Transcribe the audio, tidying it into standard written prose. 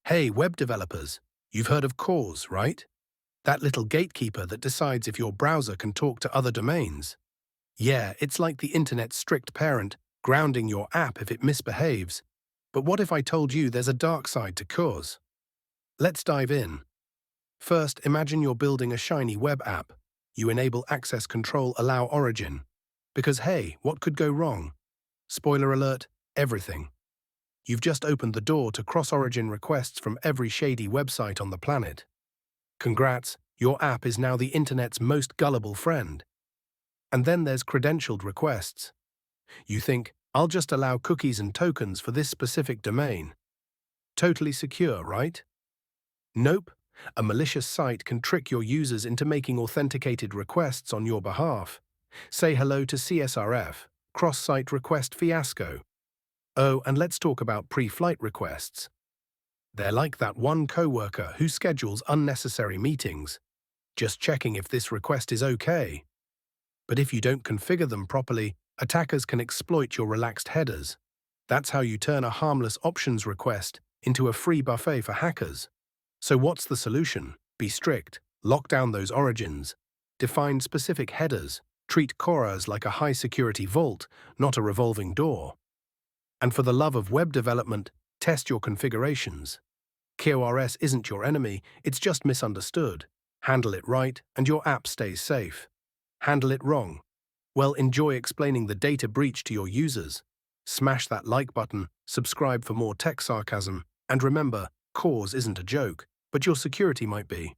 Hey, web developers, you've heard of CORS, right? That little gatekeeper that decides if your browser can talk to other domains. Yeah, it's like the internet's strict parent, grounding your app if it misbehaves. But what if I told you there's a dark side to CORS? Let's dive in. First, imagine you're building a shiny web app. You enable access control allow origin. Because hey, what could go wrong? Spoiler alert, everything. You've just opened the door to CrossOrigin requests from every shady website on the planet. Congrats, your app is now the internet's most gullible friend. And then there's credentialed requests. You think, I'll just allow cookies and tokens for this specific domain. Totally secure, right? Nope. A malicious site can trick your users into making authenticated requests on your behalf. Say hello to CSRF, cross-site request fiasco. Oh, and let's talk about pre-flight requests. They're like that one coworker who schedules unnecessary meetings, just checking if this request is okay. But if you don't configure them properly, attackers can exploit your relaxed headers. That's how you turn a harmless options request into a free buffet for hackers. So what's the solution? Be strict, lock down those origins, define specific headers, treat CORS like a high-security vault, not a revolving door. And for the love of web development, test your configurations. CORS isn't your enemy, it's just misunderstood. Handle it right, and your app stays safe. Handle it wrong. Well, enjoy explaining the data breach to your users. Smash that like button, subscribe for more tech sarcasm, and remember, CORS isn't a joke, but your security might be.